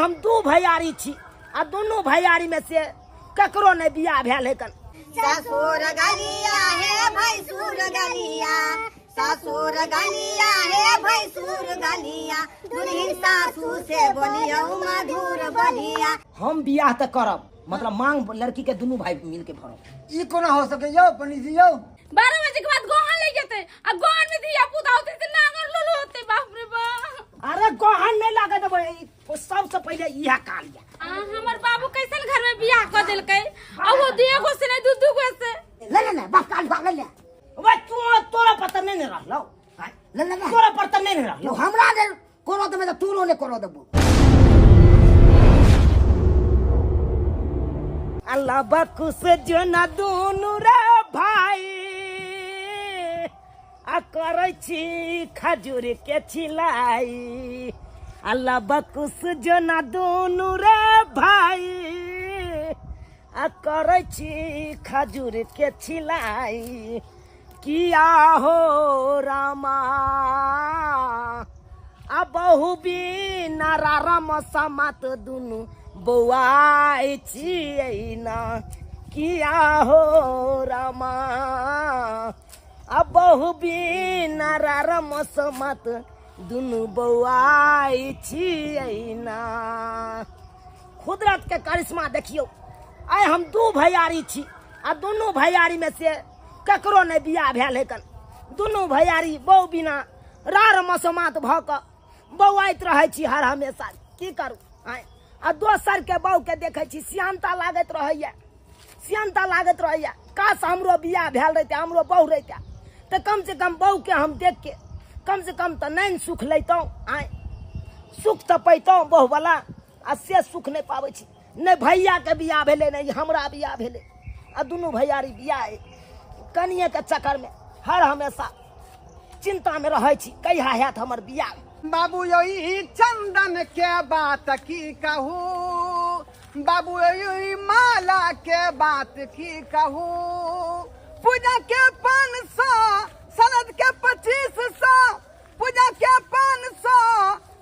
हम दू भैयारी छी आ दोनों भैयारी में से ककरो ने बियाह भेल है कन। ससुर गलिया है भैंसुर गलिया, ससुर गलिया है भैंसुर गलिया, दुल्हन सासू से बोलिया मधुर बोलिया। हम बियाह तो करब, मतलब मांग लड़की के दोनों भाई मिल के भरब। ई कोना हो सके यो पंडित जी यो? 12 बजे के बाद गोहन ले जते आ गोहन में दिया पुता होते त नागर लुलु होते। बाप रे बाप। अरे गोहन नहीं लागे देबे, सबसे पहले इहा काल जा। हमर बाबू कैसन घर में बियाह कर देलकै आ वो दिएगो से नहीं दू गो से। ले बस काल भाग ले। ओए तोरा पता नहीं रहलो, ले तोरा पता नहीं रहलो। हमरा ने कोनो त में तू ने करो देबो। अल्लाह बकुस जना दोनों रे भाई आ करे छी खजूर के छिलाई। अल्लाह बकुस जना दोनों रे भाई आ करे छी खजूर के छिलाई। किया हो रामा आ बहु बिना राम समात दुनु बौआई छियै ना। किया हो रामा आ बहु बिना राम समात दुनु बौआई छियै ना। कुदरत के करिश्मा देखियो, आय हम दू भैयारी छी आ दोनों भैयारी में से ककरो ने बियाह भेल है कन। दोनों भैयारी बहु बिना रार मसमात भ क बौआइत रहे छी हर हमेशा। की करू आय आ दोसर के बहू के देखे छी सियानता लागत रहैया, सियानता लागत रहैया। काश हमरो बियाह भेल रहते, हमरो बहू रहते तो कम से कम बहू के हम देख के कम से कम तो नहीं सुख लेतों। आय सुख तो पैतों बहू वाला, आ से सुख नहीं पावे छी। नहीं भैया के बियाह भेले, नहीं हमरा बियाह भेले। आ दोनों भैयारी बियाह कनिए के चक्कर में हर हमेशा चिंता में रहे छी, कहिया हैत हमर बियाह। बाबू यही चंदन के बात की कहूँ, बाबू यही माला के बात की कहूँ। पूजा के 500 सनद के 2500, पूजा के 500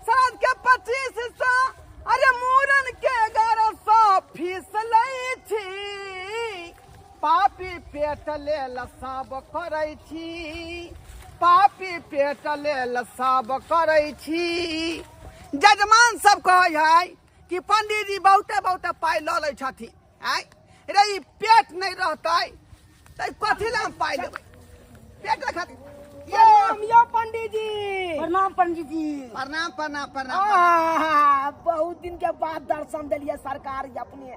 सनद के 2500, अरे मूरन के 1100 फीस लै छी। पापी पेट लेल सब करै छी, पापी पेट लेल सब करै छी। जजमान सब कहै है कि पंडित जी बहुते बहुते पाई ल लै छथिन। आय रे ई पेट नहीं रहतै त कथि ला पाई लेबै? पेट खातिर। यो पंडित जी प्रणाम। पंडित जी प्रणाम प्रणाम प्रणाम। बहुत दिन के बाद दर्शन दिलिए सरकार अपने।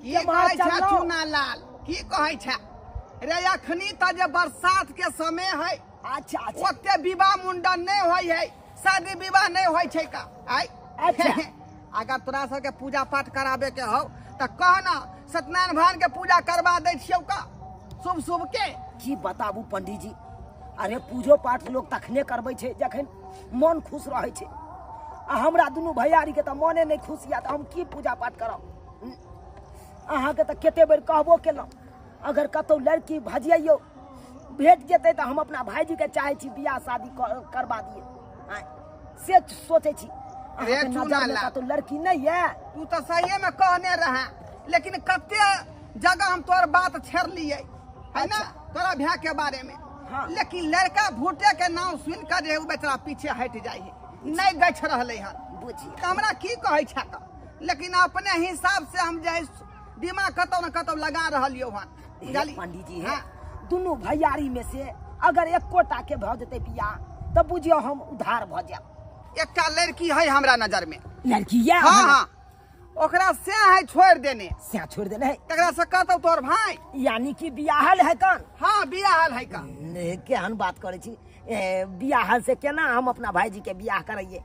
की कहै छै चूना लाल? की कहै छै रे? अखनी त जे बरसात के समय है, अच्छा ओते विवाह मुंडन नहीं होय है, शादी विवाह नहीं होय छै का? आय अच्छा अगर तोरा सबके पूजा पाठ कराबे के हो त कह ना, सत्यनारायण भगवान के पूजा करवा दै छियौ का शुभ शुभ के? की बताबू पंडित जी, अरे पूजो पाठ लोग तखने करबै छै जखन मन खुश रहे छै। आ हमरा दुनू भैयारी के त मने नहीं खुश या, हम की पूजा पाठ करब? अहाँ के त कते बेर कहबो केलहुँ, अगर कतौ लड़की भजियो भेट जेते तो हम अपना भाईजी के चाहे छी बियाह शादी करवा दिए। से सोचे छी। तो लड़की नहीं है। तू तो सही में कहने रहा, लेकिन कते जगह हम तोर बात छेड़ लिए है ना तोरा भ्या के बारे में। हाँ। लेकिन लड़का भूटे के नाम सुन कर जे बेचारा पीछे हट जाए है, नहीं गछ रहले हन। बुझिए हमरा की कहै छै का, लेकिन अपने हिसाब से हम जे दिमाग कतौ न कतौ लगा रहलियो हन। पंडित जी है दोनों भैयारी में से अगर एकोटा के भ जेते बियाह तब बुझियो हम उधार भ जाब। एकटा लड़की है हमरा नजर में। लड़की है? हाँ हाँ, ओकरा से है छोड़ देने। से छोड़ देने है? तकरा से कहतौ तोर भाई, यानी कि बियाहल है कन? हाँ बियाहल है कन। केहन बात करे छी? बियाहल से केना हम अपना भाईजी के बियाह करइए?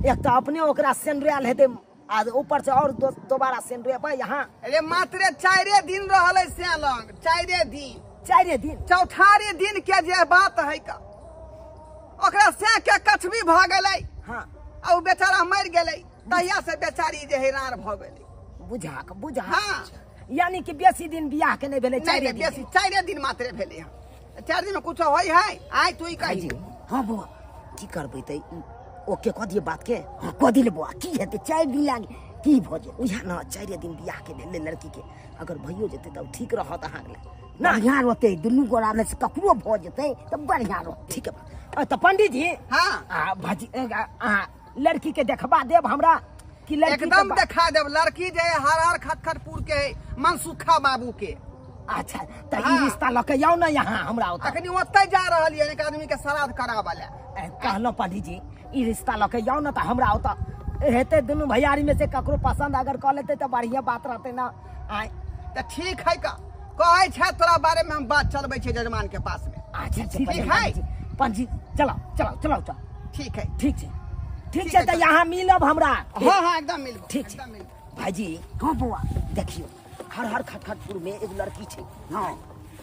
एक तो अपने ओकरा सेंड्रेल हेते, आज ऊपर से और दोबारा सेंड्रेल यहाँ। अरे मात्र 4 दिन रहले से लंग, 4 दिन। 4 दिन? चौठारी दिन के जे बात है का, ओकरा से के कछवी भ गेलै। हाँ। और बेचारा मर गेलै, तहिया से बेचारी जे हैरान भ गेलै। बुझा। हाँ। यानी कि बेसी दिन बियाह के नहीं भेले? 4 दिन? बेसी 4 दिन मात्र भेले हैं। 4 दिन में कुछ होय है? आय तू ही कही। हाँ बुआ की करबै त ओके कह दिए बात के कह दिले बुआ की हेते 4 दिन लागे की भजे उहा ना 4 दिन बियाह के भेले लड़की के अगर भइयो जेते तब ठीक रहत अहाँ ले ना बढ़िया रहते दुनू गोरा में से ककरो भ जेते तब बढ़िया रह ठीक है त पंडित जी हाँ भाजी लड़की के देखबा देब हमरा कि लड़की एकदम देखा देव लड़की जे हर खटखटपुर के मनसुखा बाबू के अच्छा त ई रिश्ता लके जाओ ना यहाँ हमरा ओतऽ अखनी ओतै जा रहल है एक आदमी के श्राद्ध कराबा ले कहलो पंडित जी ई रिश्ता लके जाओ ना त हमरा ओतऽ हेते दुनू भैयारी में से ककरो पसंद अगर कर लेते त बढ़िया बात रहते ना आय तो ठीक है का कहे छे तोरा बारे में हम बात चलबै छे जजमान के पास में अच्छा ठीक है पंडित चलो चलो चलो चलो ठीक है ठीक है त यहाँ मिलब हमरा हाँ एकदम मिलबो ठीक छै भाईजी हाँ बौआ देखियो हर खटखटपुर में एक लड़की छे हाँ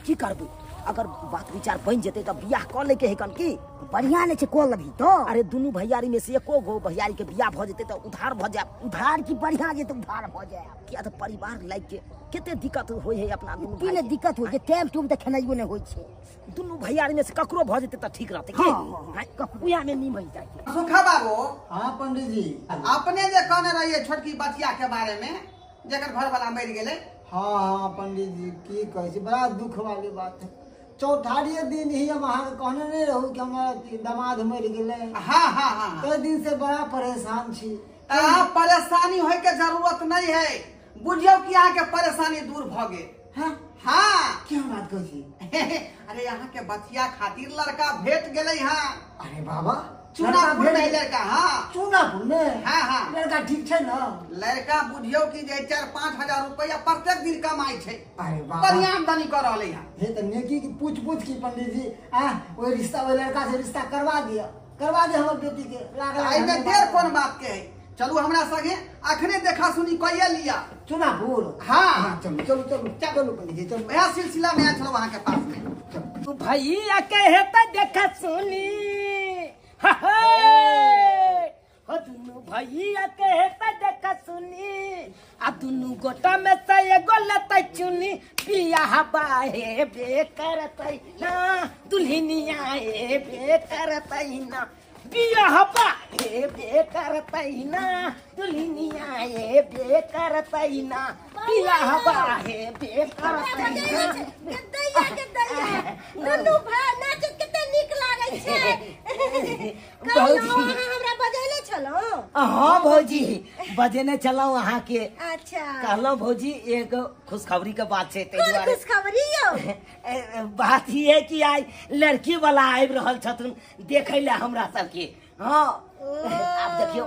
की करबे अगर बात विचार बन जेते त बियाह कर ले के है कन की बढ़िया ने छे को लभी तो अरे दुनू भैयारी में से एको गो भैयारी के बियाह भ जेते त उधार भ जाए उधार की बढ़िया जे तो उधार भ जाए किया त परिवार लाइक के केते दिक्कत होय है अपना दुनू की ने दिक्कत हो जे टाइम टूम त खेनाइयो ने होय छे दुनू भैयारी में से ककरो भ जेते त ठीक रहते की ककुया में नी मई जाए सुखा बाबू हाँ पंडित जी अपने जे कहने रहिए छोटकी बचिया के बारे में जेकर घर वाला मर गेले हाँ पंडित जी की कहे बड़ा दुख वाली बात है चौठारी दिन ही हम अहाँ कहने नहीं रहू कि हमारा दामाद मर गए हाँ कई दिन से बड़ा परेशान छी परेशानी होय के जरूरत नहीं है बुझियो कि यहाँ के परेशानी दूर भ गए हाँ क्या बात कह छी अरे यहाँ के बचिया खातिर लड़का भेट गेले हाँ अरे बाबा चूनापुर में लड़का हाँ चूनापुर में हाँ लड़का ठीक है ना लड़का बुझियो कि जे 4-5 हजार रुपया प्रत्येक दिन कमाई छे अरे बाबा बढ़िया आमदनी कर रहे हैं हे तो नेकी की पूछ की पंडित जी वो रिश्ता वो लड़का से रिश्ता करवा दे हमारे बेटी के में देर कौन बात के है चलू हमरा संगे अखने देखा सुनी कहिए लिया चूनापुर हाँ चलो पंडित जी चलो यह सिलसिला में चलो वहाँ के पास में भैया के हेता देखा सुनी हो दुनू भैया के हेता देखा सुनी आ दुनू गोटा में से एगो लतै चुनी बियाह बाहे बे करतै ना दुल्हनिया ए बे करतै ना बियाह बाहे बे करतै ना दुल्हनिया ए बे करतै ना बियाह बाहे बे करतै ना दुनू भाई नाच कते नीक लागे छे हमरा बजैले छलो हाँ भौजी बजेने चलो अहाँ के अच्छा कहलो भौजी एक खुशखबरी के बात है कौन खुशखबरी यो बात ही है कि आई लड़की वाला आबि रहल छथुन देखे ले हमरा सबके हाँ आप देखियो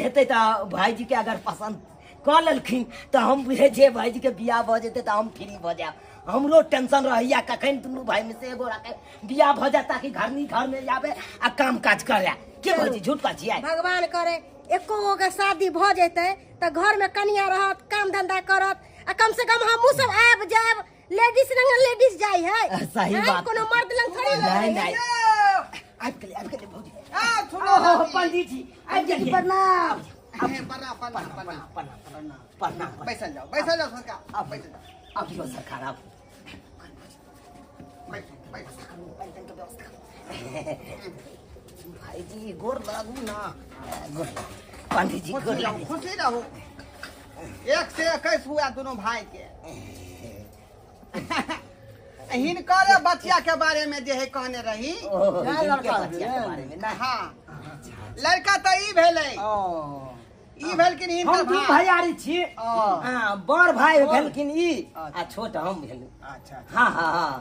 हेते त भाईजी के अगर पसंद क लेलखिन तो हम बुझे भाईजी के बियाह भ जेते तो हम फ्री भ जाब हमरो टेंशन रहिया कखन दुनू भाई में से एगो रखे बियाह भ जाए ताकि घर में जाबे आ काम काज करे के भौजी झूठ का छियै भगवान करे एको गो के शादी भ जेते त घर में कनिया रहत काम धंधा करत आ कम से कम हमहू सब आब जाब लेडीज रंग लेडीज जाई है सही बात कोनो मर्द लंग थोड़ी नहीं आज के भौजी पंडित जी आज के प्रणाम प्रणाम बैसल जाओ सरकार आप बैसल जाओ अब यो सरकार आप भाई जी गोर लागू ना पंडित जी गोर लागू खुशी रहो 1 से 21 हुआ दोनों भाई के हिनकर बचिया के बारे में जे है कहने रही हाँ लड़का तो ई भेले ई भेलकिन हिनकर हम भैयारी छी हां बड़ भाई भेलकिन ई आ छोट हम भेलु अच्छा हां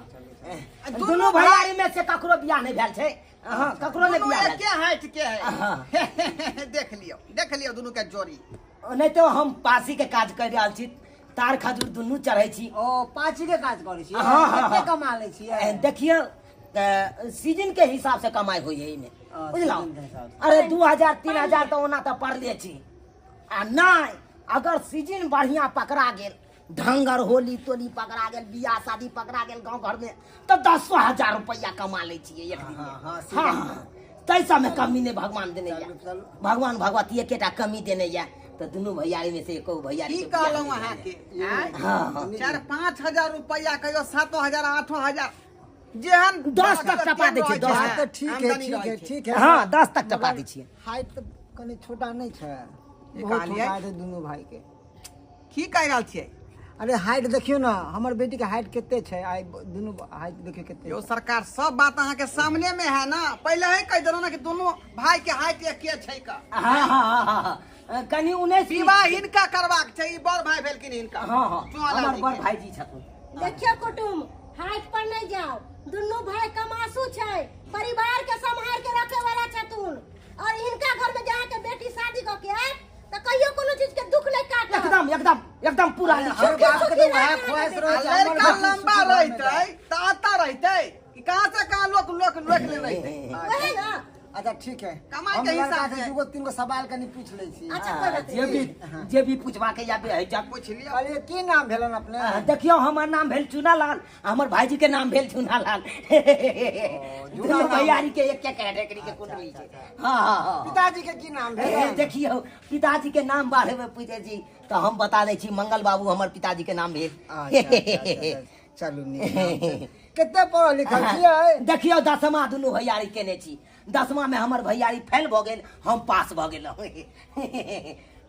दोनों भैयारी में से ककरो बियाह नहीं भेल छै हां ककरो ने बियाह भेल के हाइट के है देख लियो दोनों के जोड़ी नहीं तो हम पासी के काज कर रहल छी तार खजूर दुनू चढ़ै छी ओ पाची के काज करै छी हाँ। कते कमा लै छी देखिए सीजन के हिसाब से कमाई होई है इमे बुझलौ सीजन के हिसाब अरे 2000-3000 तो ओना तो पड़ले छी आ नहीं अगर सीजन बढ़िया पकड़ा गेल ढंगर होली तोली पकड़ा गेल बियाह शादी पकड़ा गेल गांव घर में तो 10,000 रुपया कमा ले छिए एक दिन में हाँ तैसा में कमी नहीं भगवान देने या भगवान भगवती एकेटा कमी देने या तो दोनों भैयारी में से एको भैयारी की कहलौ अहाँ के 4-5 हजार रुपया कहियो 7,000 8,000 जेहन 10 तक टपा दै छियै, 10 हाँ, तो ठीक है आमदनी ठीक है रहै छै। ठीक है हाँ 10 तक टपा दै छियै। हाइट तो कनी छोटा नहीं है, ये बहुत कहलियै? छोटा है दोनों भाई के। की कहि रहल छियै? अरे हाइट देखियो ना, हमर बेटी के हाइट कितने है, आई दोनों हाइट देखियो कितने। यो सरकार सब बात अहाँ के सामने में है ना, पहले ही कह देलो ना कि दोनों भाई के हाइट एके छै का। हाँ हाँ हाँ हाँ कनी 19 विवाह हिनका करबाक छै, ई बड़ भाई भेलखिन हिनका। हाँ हाँ चुआ हमर लागी बड़ के। भाईजी छथुन। देखियो कुटुम, हाइट पर नहीं जाओ, दुनू भाई कमासू छै, परिवार के संभाल के रखे वाला छथुन। और इनका घर में जहाँ के बेटी शादी क के आए तो कहियो कोनो चीज के दुख नहीं काट। एकदम एकदम एकदम पूरा हर लिखल। बात के तो वह ख्वाहिश आ रहे छै, लड़का हमर लंबा बेटी सुखी रहते त आता रहते कि कहां से कहां लोक लोक लोक ले रहते। वही ना। अच्छा ठीक है, कमाई हम के लड़का हिसाब से से। दूगो तीन गो सवाल कनी पूछ ले छी। अच्छा कोई बात नहीं। जे भी पूछबा के या है जब पूछ लियो। अरे की नाम भेलन अपने? देखियो हमर नाम भेल चुनालाल, हमर भाईजी के नाम भेल चुनालाल। दोनों भैयारी के एक कैटेगरी के कुंडली छै। हाँ हाँ हाँ पिताजी के की नाम भेलन? देखियो पिताजी के नाम बारे में पूछे जी तो हम बता दे छी, मंगल बाबू हमर पिताजी के नाम भेल। चलू नीक नाम छै। कितने पढ़ल लिखल छियै? देखियो 10मा दुनू भैयारी केने छी, 10मा में हमर भैयारी फेल भ गेल, हम पास भ गेलहुँ।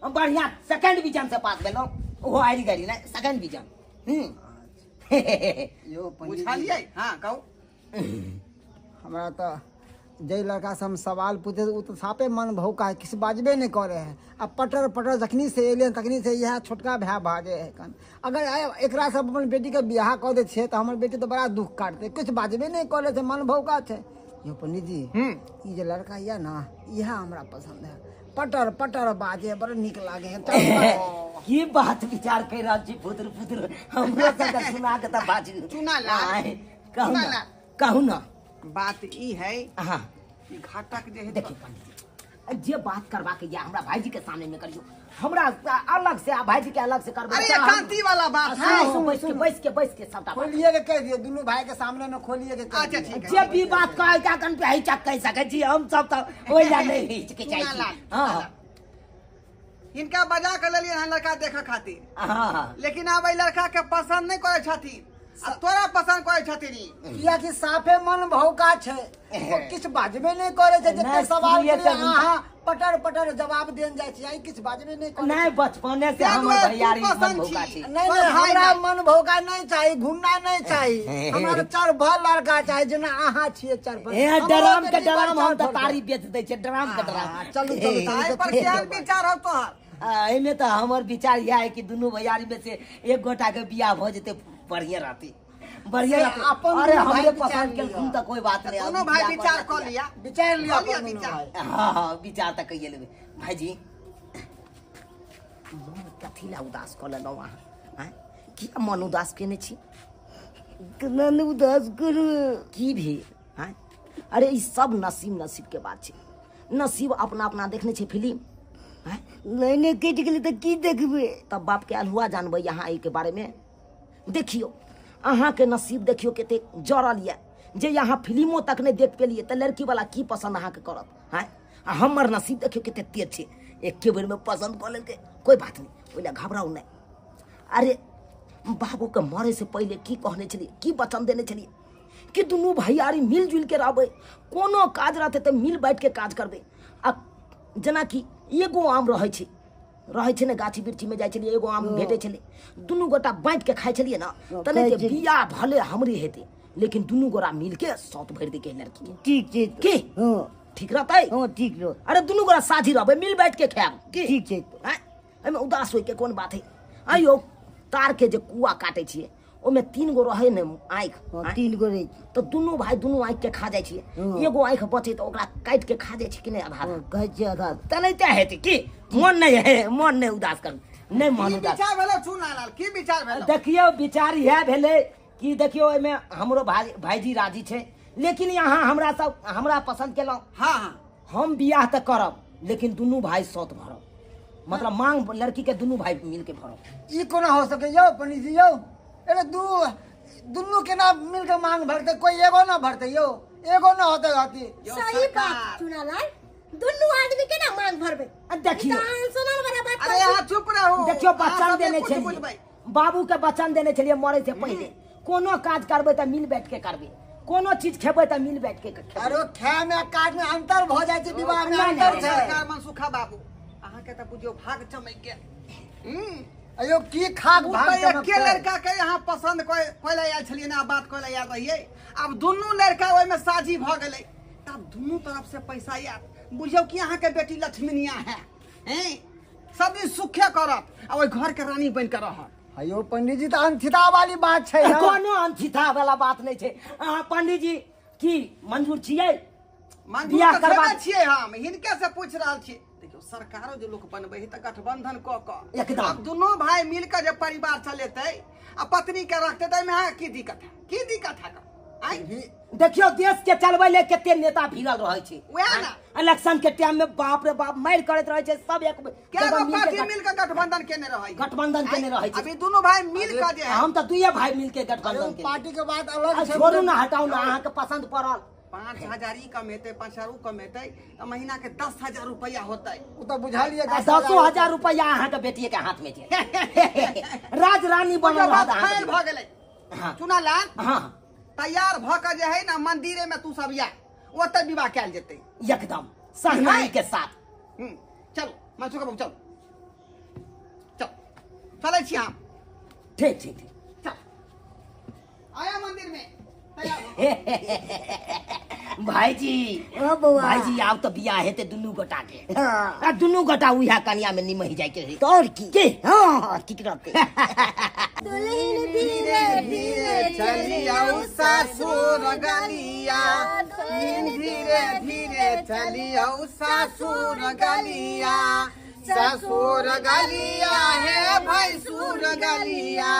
हम बढ़िया सेकंड डिवीजन से पास भेलहुँ, ओहो आइल गरी ना सेकंड डिवीजन। यो पंडित पूछलियै? हां कहू। हमरा तो जे लड़का से हम सवाल पूछे वो तो साफे मन भौका है, किसी बाजबे नहीं करे है। अब पटर पटर जखनी से एलियन तखनी से यह छोटका भाई बाजे है कन। अगर एकरा से अपन बेटी के बियाह कर दे छे तो हमर बेटी तो बड़ा दुख काटते, कुछ बाजबे नहीं करे से मन भौका छे। यो पंडित जी ई जे लड़का या ना यह हमरा पसंद है, पटर पटर बाजे बड़ा निक लागे है। की बात विचार कर रहल छी पुत्र पुत्र, हमरा सब सुना के त बाजू। चुनालाल। कहू ना चुनालाल। कहू ना। बात ई है हाँ कि घाटक जे है देखियो पंडित जी, जे बात करबा के या हमरा भाईजी के सामने में करियो, हमरा अलग से आ भाईजी के अलग से करबे। अरे एकांती वाला बात है। हाँ, बैस के सबटा बात। खोलिए के कह दिए, दोनों भाई के सामने में खोलिए के कह अच्छा दिए। ठीक है। जे भी बात कहे क्या कन पे ही चक कह सके छी, हम सब तो ओइ ला नहीं हिचकिचाई छी। चुनालाल, हां इनका बजा के लेलिए हन लड़का देखे खातिर, हां लेकिन अब ई लड़का के पसंद नहीं करे छथिन, आ तोरा पसंद करे छथिन ई। किया कि साफे मन भौका छे, वो किछ बाजबे नहीं करे छे। जते नहीं, सवाल सुनिए करिए तो- हां पटर पटर जवाब देन जाय छी, आई किछ बाजबे नहीं करे। नहीं बचपने से क्या हमर दुआ भैयारी तू मन पसंद भौका छी? छी। नहीं पर नहीं भाई हमरा नहीं। मन भौका नहीं चाहिए, घूमना नहीं चाहिए। हमारा चार भर लड़का चाहिए जना आहा छिए चार भर। ए ड्राम के ड्राम हम त तारी बेच दे छै, ड्राम के ड्राम। चलू चलू ताई पर केहन विचार हो तोहर? एमे तो हमर विचार यह है कि दोनों भैयारी में से एक गोटा के बियाह भ जेते बढ़िया रहती, बढ़िया से रहती। अपन अरे दोनों भाई हमरे विचार पसंद के लिया। खून तो कोई बात नहीं। दोनों भाई विचार कर लिया। विचार लिया कर लिया अपन दोनों विचार। भाई। हाँ हाँ विचार तक कहिए लेबे भाईजी। कथी ला उदास कऽ लेलहुँ अहाँ? किया मन उदास केने छी? मन उदास करू। की भेल? हैं? अरे ई सब नसीब नसीब के बात छै, नसीब अपना अपना देखने छै फिल्म। हैं? लाइने कटि गेलै तऽ की देखबै? तब बाप के अलहुआ जानबै अहाँ एहि के बारे में? देखियो अहाँ के नसीब देखियो कते जड़ल ये, जे यहाँ फिल्मो तक नहीं देख पेलिए तो लड़की वाला की पसंद अहाँ के करत हैं? आ हमर नसीब देखियो कते तेज छै, एके बेर में पसंद कर लेलकै। कोई बात नहीं, ओइला घबराउ नहीं। अरे बाबू के मरे से पहले की कहने छलिए, की वचन देने छलिए कि दुनू भैयारी मिलजुल के रहबै, कोनो काज रहते तो मिल बैठ के काज करबै। आ जेना कि एगो आम रहै छै ने गाछी बिरछी में जाइ छलिए, एगो आम भेटै छलै, दुनू गोटा बाँटि के खाइ छलिए ना, तने के बियाह भले हमरे हेतै लेकिन दुनू गोरा मिल के सौत भरि दै के लड़की के। ठीक छै की हाँ ठीक रहतै? हाँ ठीक रह। अरे दुनू गोरा साझी रहबै, मिल बैठ के खायब की? ठीक छै। हैं? एहिमे उदास होय के कोन बात है? आइयो तार के जे कुआ काटे छिए ओमे 3 गो रहे ने आँखि, हाँ 3 गो रहे छै। तो दुनू भाई दुनू आँखि के खा जाइ छिए, हाँ। एगो आँखि बचे तो ओकरा काटि के खा जाइ छै कि नहीं आधा? कहै छै आधा। तनैते हेतै की? मन नहीं है, मन नहीं उदास कर, नहीं मन की उदास। विचार भेलो चुनालाल? की विचार भेलो? देखियो विचार यह भेलै कि देखियो एमे हमरो भाईजी राजी छै, लेकिन यहाँ हमरा पसंद केलहुँ। हाँ हाँ हम बियाह तो करब लेकिन दुनू भाई सौत भरब, मतलब मांग लड़की के दुनू भाई मिल के भरब। ई कोना हो सके यौ पंडित जी यौ? अरे दुनू के ना मिल के मांग भरते, कोई एगो ना भरते यौ, एगो ना होते रहती। यो सही सरकार। बात चुनालाल, दुनू आदमी के ना मांग भरबै। देखियो सुनल वाला बात अरे यहाँ चुप रहो। देखियो अहाँ वचन सबके देने कुछ छलिए, बुझबै। बाबू के वचन देने छलिए मरे से पहले कोनो काज करबै तो मिल बैठ के करबै। कोनो चीज खेबै त मिल बैठ के खेबै। अरे खाए में काट में अंतर भ जाए छै, विवाह में नहीं, अंतर नहीं, छै। सरकार मनसुखा बाबू अहाँ के त बुझियो भाग चमक गेल। अयो की खाक उ भाग त एके चमकतै। लड़का के यहाँ पसंद कोइला आयल छलिए ना, बात कोइला आयल रहिए। अब दुनू लड़का ओइ में साझी भ गेलै, तब दुनू तरफ से पैसा आयल। बुझियो कि अहाँ के बेटी लक्ष्मीनिया है, हैं सब दिन सुखे करत आ ओइ घर के रानी बन के रहत। अयो पंडित जी, तो अंथिता वाली बात छै ना। कोनो अंथिता वाला बात नहीं छै। अहाँ पंडित जी की मंजूर छियै? मंजूर बियाह त करबा- छेबे छियै, हम हिनके से पूछ रहल छी। देखियो सरकारो जो लोग बनबै है त गठबंधन क एकदम। अब दोनों भाई मिल के जब परिवार चलेतै आ पत्नी के रखते त में की दिक्कत है? की दिक्कत है? आई देखियो देश के चलबै ले कते नेता भिड़ल रहै छै। वएह ना। इलेक्शन के टाइम में बाप रे बाप मार करैत रहै छै सब। एक क्या जगह मिल पार्टी के मिल के गठबंधन केने रहै? गठबंधन केने रहै छै। अभी दोनों भाई मिल के जे है हम तो दुइये भाई मिल के अरे गठबंधन के पार्टी के बात अलग छै। छोड़ू ना, हटाऊ ना, अहाँ के पसंद पड़ल 5,000 ही कमेते, 5,000 कमेते तो महीना के 10,000 रुपया होता है। उ तो बुझालिए 10,000 रुपया अहाँ के बेटिए के हाथ में छै। राज रानी बनल रहत अहाँ फाइल के। भ गेलै। हाँ। सुना ला, हाँ तैयार भ के जे है ना मंदिरे में तू सब या ओते विवाह कैल जेतै। एकदम सहनाई के साथ। चलो मनसुखा बाबू चल चल चलै छी हम। ठीक ठीक ठीक। चल आया मंदिर में तैयार भ। भाईजी ओ बउआ। भाईजी आब तो बियाह हेते दुनू गोटा के। हाँ। आ दुनू गोटा उहा कन्या में निमहि जाय के तो और की? के हां की करते। दुल्हन धीरे धीरे चलियो सासुर गलिया, धीरे धीरे चलियो सासुर गलिया। ससुर गलिया है भैंसुर गलिया,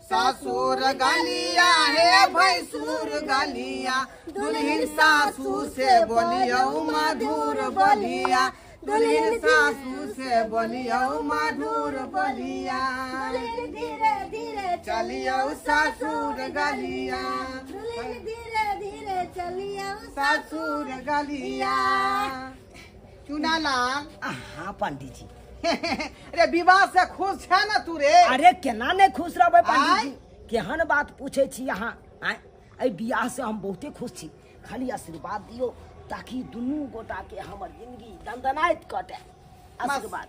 ससुर गलिया है भैंसुर गलिया। दुल्हन सासू से बोलियो मधुर बोलिया, दुल्हन सासू से बोलियो मधुर बोलिया। धीरे धीरे चलियो सासुर गलिया, दुल्हन धीरे धीरे चलियो सासुर गलिया। चुनालाल हाँ पंडित जी। अरे विवाह से खुश है ना तू रे? अरे केना नहीं खुश रहबै पंडित आय? जी? केहन बात पूछे छी अहाँ? एहि बियाह से हम बहुते खुश छी। खाली आशीर्वाद दियो ताकि दुनू गोटा के हमर जिंदगी दंदनाइत कटे। आशीर्वाद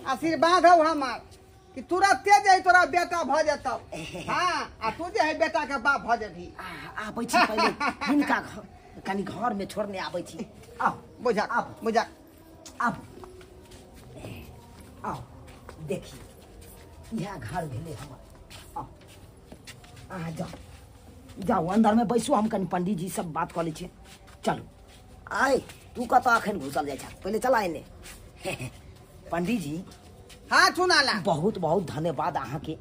आशीर्वाद हो हमार कि तुरंते जे तोरा बेटा भ जतौ। हाँ आ तू जे है बेटा के बाप भ जेबही। आबै छी पहिले हिनका कनी घर में छोड़ने आबै छी। आओ बुझा अब बुझा अब आओ देखी यह घर भेले हमर। आओ अहाँ जाओ जाओ अंदर में बैसू, हम कनी पंडित जी सब बात कर लै छियै। चलू आय तू कतऽ अखन घुसल जाइ छ? पहिले चला एने। पंडित जी हाँ चुनाला बहुत बहुत धन्यवाद अहाँ के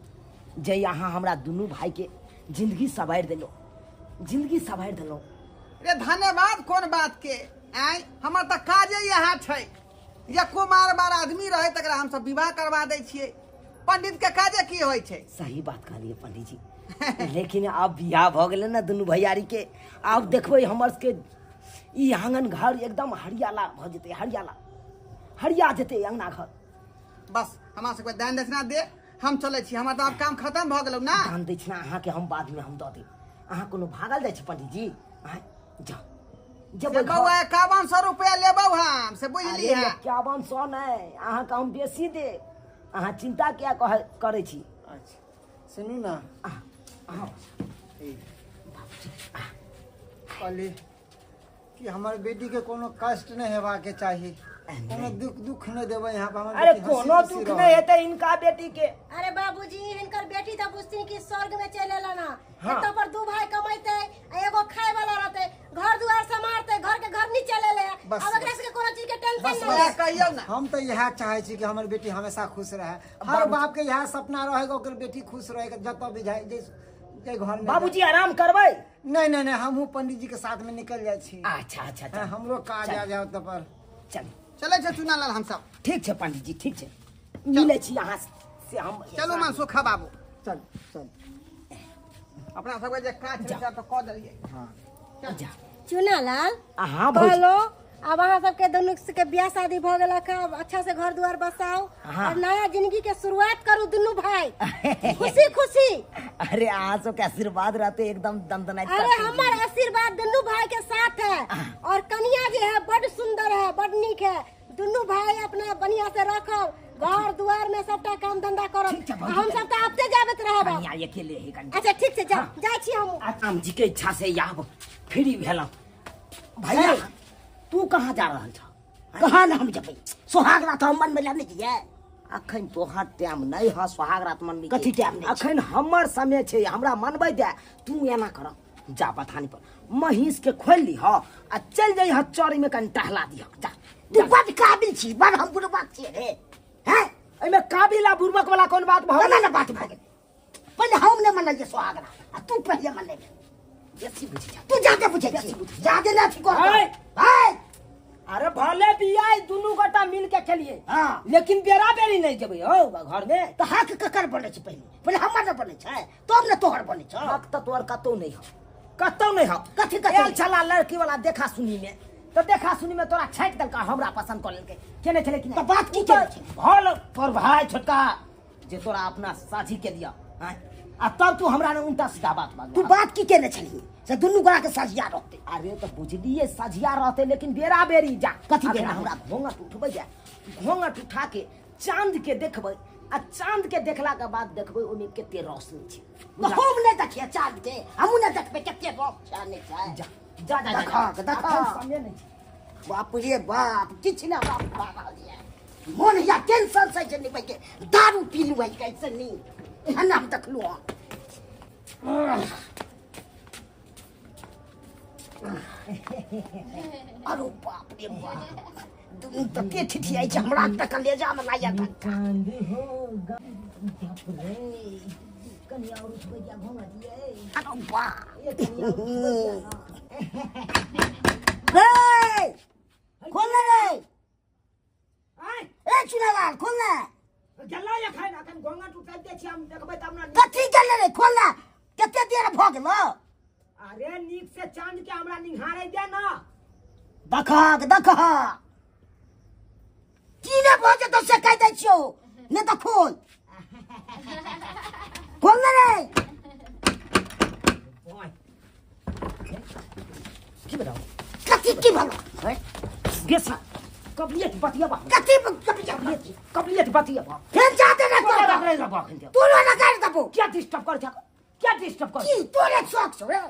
जे अहाँ हमरा दुनू भाई के जिंदगी सवारि देलो, जिंदगी सवारि देलो। रे धन्यवाद कोन बात के? आय हमर त काजे यहाँ छै जे कुमार बार आदमी रहे तकरा हम सब विवाह करवा दै छियै। पंडित के काजे की होइ छै? सही बात कहलिए पंडित जी। लेकिन अब बियाह भ गेलै ना दुनू भैयारी के। अब देखबै हमर के ई आंगन घर एकदम हरियाला भ जेतै, हरियाला हरिया जेतै अंगना घर। बस हमरा सबके दान दक्षिणा दे, हम चलै छी। हमर त अब काम खत्म भ गेलौ ना। दान दक्षिणा अहाँ के हम बाद में हम दऽ देब। अहाँ कोनो भागल जाइ छी पंडित जी? अहाँ जाओ जब से बउआ 5100 रुपया लेबौ हम से बुझली है। 5100 नहीं, अहाँ के हम बेसी दे। अहाँ चिंता क्या करै छी? अच्छा सुनू ना, अहाँ कहली कि हमार बेटी के कोनो कष्ट नहीं हेबा के चाहिए, कोनो दुख नहीं देबै यहाँ पर। हमर अरे बेटी हंसी कोनो खुशी दुख रहत। नहीं हेतै इनका बेटी के। अरे बाबूजी हिनकर बेटी तो बुझती कि स्वर्ग में चले ना। हाँ। एतो पर दू भाई कमाइते, एगो खाए वाला रहते, घर दुआर संभालते, घर के घर नहीं चले ले। बस, अब एकरा से कोनो चीज के टेंशन बस, नहीं वएह है। कहियौ ना। हम तो यह चाहे छी कि हमार बेटी हमेशा खुश रहे। हर बाप के यह सपना रहेगा ओकर बेटी खुश रहेगा जतऽ भी जाए जे घर में। बाबूजी आराम करबै? नहीं नहीं नहीं, हमहू पंडित जी के साथ में निकल जाए छी। अच्छा अच्छा हाँ, हमरो काज चल। आ जाओ तो पर। चल चलै छै चुनालाल हम सब। ठीक छै पंडित जी, ठीक छै मिलै छी अहाँ से हम। चलू मनसुखा बाबू, चल चल अपना सबके जे काज छै से त क देलियै। हाँ जा चुनालाल हाँ कहलो अब वहाँ सबके दोनों के ब्याह शादी भ गेल अब अच्छा से घर द्वार बसाओ हाँ। और नया जिंदगी के शुरुआत करू दोनों भाई खुशी खुशी। अरे आंसू के आशीर्वाद रहते एकदम दंदनाइत अरे हमार आशीर्वाद दोनों भाई के साथ है और कन्या जी है बड़ सुंदर है बड़ नीक है। दोनों भाई अपना बढ़िया से रखो घर द्वार में सबटा काम धंधा करो हम सबटा आपते जाबत रहब। अकेले ही कनी अच्छा ठीक से जा जाय छी हम। राम जी के इच्छा से यहाँ फ्री भेलौं। भैया तू कहाँ जा रहल छ? कहाँ न हम जबै सोहाग रात हम मन में लाने दिए अखन तोहर टाइम नहीं है सोहाग रात मन में कथी टाइम नहीं अखन हमर समय छे हमरा मनबै दे। तू एना कर जा बथानी पर महींस के खोल ली ह आ चल जाई ह चौरी में कन टहला दी जा। तू बड़ काबिल छी बड़ हम बुढ़बा छी रे हैं एमे काबिला बुर्बक वाला कौन बात भौ ना बात भ गेल पहले हम ने मनलिए सोहाग रात आ तू पहले मन ले बेसी बुझी जा। तू जाके पूछे छी जाके ना ठीक कर है। हाय अरे भले बियाह दुनू गोटा मिल के खेलिए हां लेकिन बेरा बेरी नहीं जेबै हो घर में। तो हक ककर बने छी पहले हमर न बने छै तब न तोहर बने छ। हक त तोहर कतौ नहीं हो कतौ नहीं हो। कथी कथी एल छला लड़की वाला देखा सुनी में तो देखा सुनी में तोरा छाट देलका हमरा पसंद कर लेलके केने छले कि तो बात की केने छै? भल तोर भाई छोटका जे तोरा अपना साझी के दिया हैं आ तब तू हमरा ने उल्टा सीधा बात बात तू बात की केने छली से दुनू गोरा के सजिया रहते। अरे तो बुझलिए सजिया रहते लेकिन बेरा बेरी जा कथी अखन बेरा? हमरा घोंघट उठबै जा घोंघट उठा के चांद के देखबै आ चांद के देखला के बाद देखबै ओमे केते रोशनी छै। तो हम ने देखिए चांद के हमू ने देखबे केते रोशनी छै। जा जा जा देखा अखन समय नहीं छै। बाप रे बाप किछ ना बाप बाबा दिया मन या टेंशन से जे निबै के दारू पी लुै कैसे नी एहन हम देखलु अरे बाप रे बाप दुनू त के ठिठियाइ छै हमरा त कलेजा में लाया था चांद हो बाप रे कन्या और उठबै जा घोंघट दिए अरे बाप खोल रे आय ए चुनालाल खोल ना गल्ला या खाना कन घोंघट उठा दे छी हम देखबै त हमरा कथी कर रे खोल ना केते देर भ गेलो अरे नीक से चांद के हमरा निहारै दे ना देखा की ने बजे तो से कह दै छियो ने तो खोल खोल रे ओए की बताओ कथी की भलो गेसा कबलियत बतिया बा कथी कबलियत बतिया बा फेर जाते ना तोरा कर करे बा खन तू ना कर दबो क्या डिस्टर्ब कर जा क्या डिस्टर्ब कर की तोरे शौक छौ रे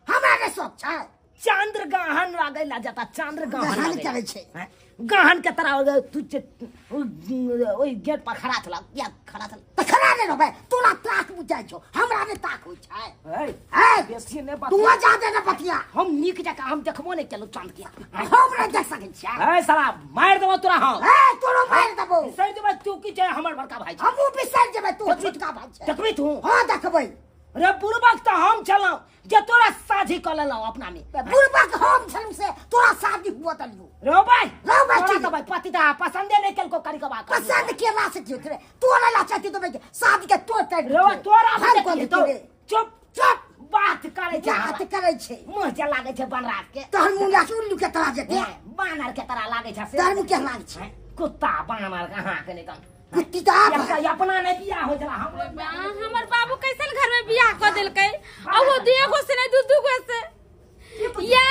हमरा के शौक छै चांद्र गहन लागे ला जाता चांद्र गहन गहन लागे। करे छै। हैं? गहन के तरह तू ओई गेट पर खड़ा थला या खड़ा थला त खड़ा ने रहबे तोरा ताक बुझाइ छौ हमरा ने ताक होय छै ए ए बेसी ने तू बतिया जाते ना बतिया हम नीक जका हम देखबो नहीं केलु चांद के हम रे देख सकै छियै ए साला मार देबो तोरा हम ए तोरो मार दबो सही देबो तू की छै हमर बड़का भाई छै हमहू बिसर जेबै तू छोटका भाई छै देखबी तू हां देखबै रे बुढ़बक त हम चलौ जे तोरा साझी क लेलौ अपना में बुढ़बक हम छलू से तोरा शादी हुआ तलियो रो भाई रो भाई, तोरा ठीक। तो भाई पति ता पसंदे नहीं केल को करी के बात पसंद के ला से क्यों रे तोरा ला चाहती तो मैं शादी के तो तय रो तोरा हम हम को देखी तो तो चुप चुप बात करे छै बात करे छै मुंह जे लागे छै बनरात के तोहर मुंह ला उल्लू के तरह जेते बानर के तरह लागे छै से तोहर मुंह के लाग छै कुत्ता बानर कहां के निकल कुत्ती तो आप अपना ने बियाह हो जला हम हमर बाबू कैसन घर में बियाह कर देलकै आ वो दुगो से नहीं दू गो से ये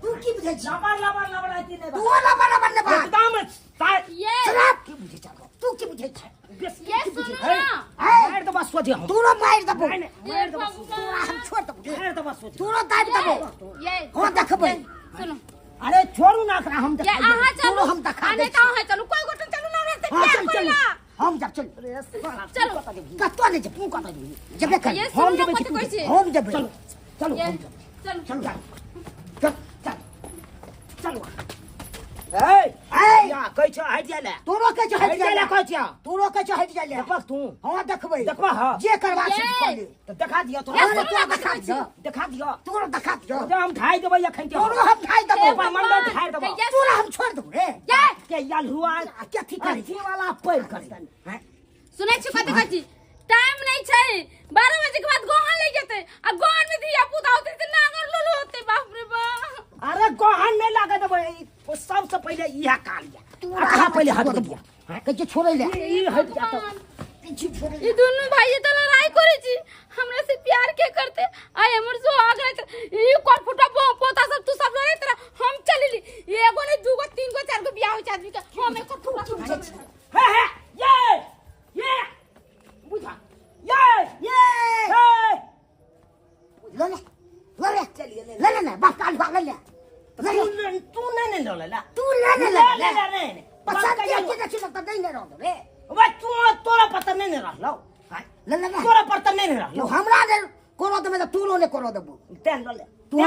तू की बुझै छी लबर आती ने तू वाला बराबर ने बात एकदम साथ ये शराब की बुझै छी तू की बुझै छी ये सुनो ना मार दबा सोझे हम तू रो मार दबो मार दबा तोरा हम छोड़ दबो मार दबा सोझे तू रो दाब दबो ये हो देखबै सुनो अरे छोड़ू ना एकरा हम ये आहा चलो तोरो हम देखा आने दै तो है चलो कोई गोटन चलो ना रहते हां क्या चल चल कोइला हम जा चल चलो कतो ने जे तू कतो जेबे कर ये हम सुनो जेबे कथि कहै छी हम जेबे चलो चलो ये हम चलो चलो चल जा चल चल ए ए या कहै छ हट जाले तोरो के जो हट हट जाले जाले कहै छ तोरो के जो हट जाले देखबक तू हां देखबै देखबा हां जे करबा से ये। कर ले तो देखा दियो तो तोरो तो देखा दियो देखा दियो तोरो देखा दियो जो हम ढाई देबै अखन के तोरो हम खाइ दबो अपन मंडल ढाई देबै ये तोरा हम छोड़ दबो रे ये के याल हुआ के ठीक करी अथी वाला पैर कर हैं सुनै छी कथि कहै छी टाइम नहीं छै 12 बजे के बाद गोहन ले जेते आ गोहन में धिया पुता होते से नांगर लुलु होते बाप रे बाप अरे गहन नहीं लागे देबै वो सबसे पहले यह का लिया अच्छा पहले हट गया कैसे छोड़े ले ये हट गया तो ये दोनों भाई तो लड़ाई करे छी हमरा से प्यार के करते आय हमर जो आ गए ई कोन फुटा पोता सब तू सब लड़े तेरा हम चली एगो नहीं दूगो तीन गो चार गो बियाह हो आदमी के हम एक फुटा है ये बुझा ये ले चलिए ले बस काल भाग ले तू नहीं ले तू ले नहीं पसंद के लगता नहीं रहो रे वे तू तोरा पता नहीं रहलो ले तोरा पता नहीं रहलो हमरा दे कोनो तो मैं तू ने करो देबू तेन ले तू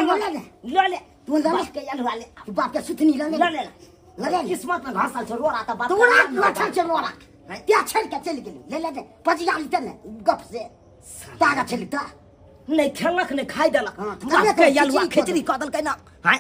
ले तू ले के यार वाले तू बाप के सुतनी ले किस्मत में घास चल रो रहा था बात तू ना चल रो रहा क्या छड़ के चल गेली ले पजिया लिते ने गप से तागा चलता नहीं खेलक नहीं खाई देलक हाँ, के यालवा खिचड़ी कदल के ना हां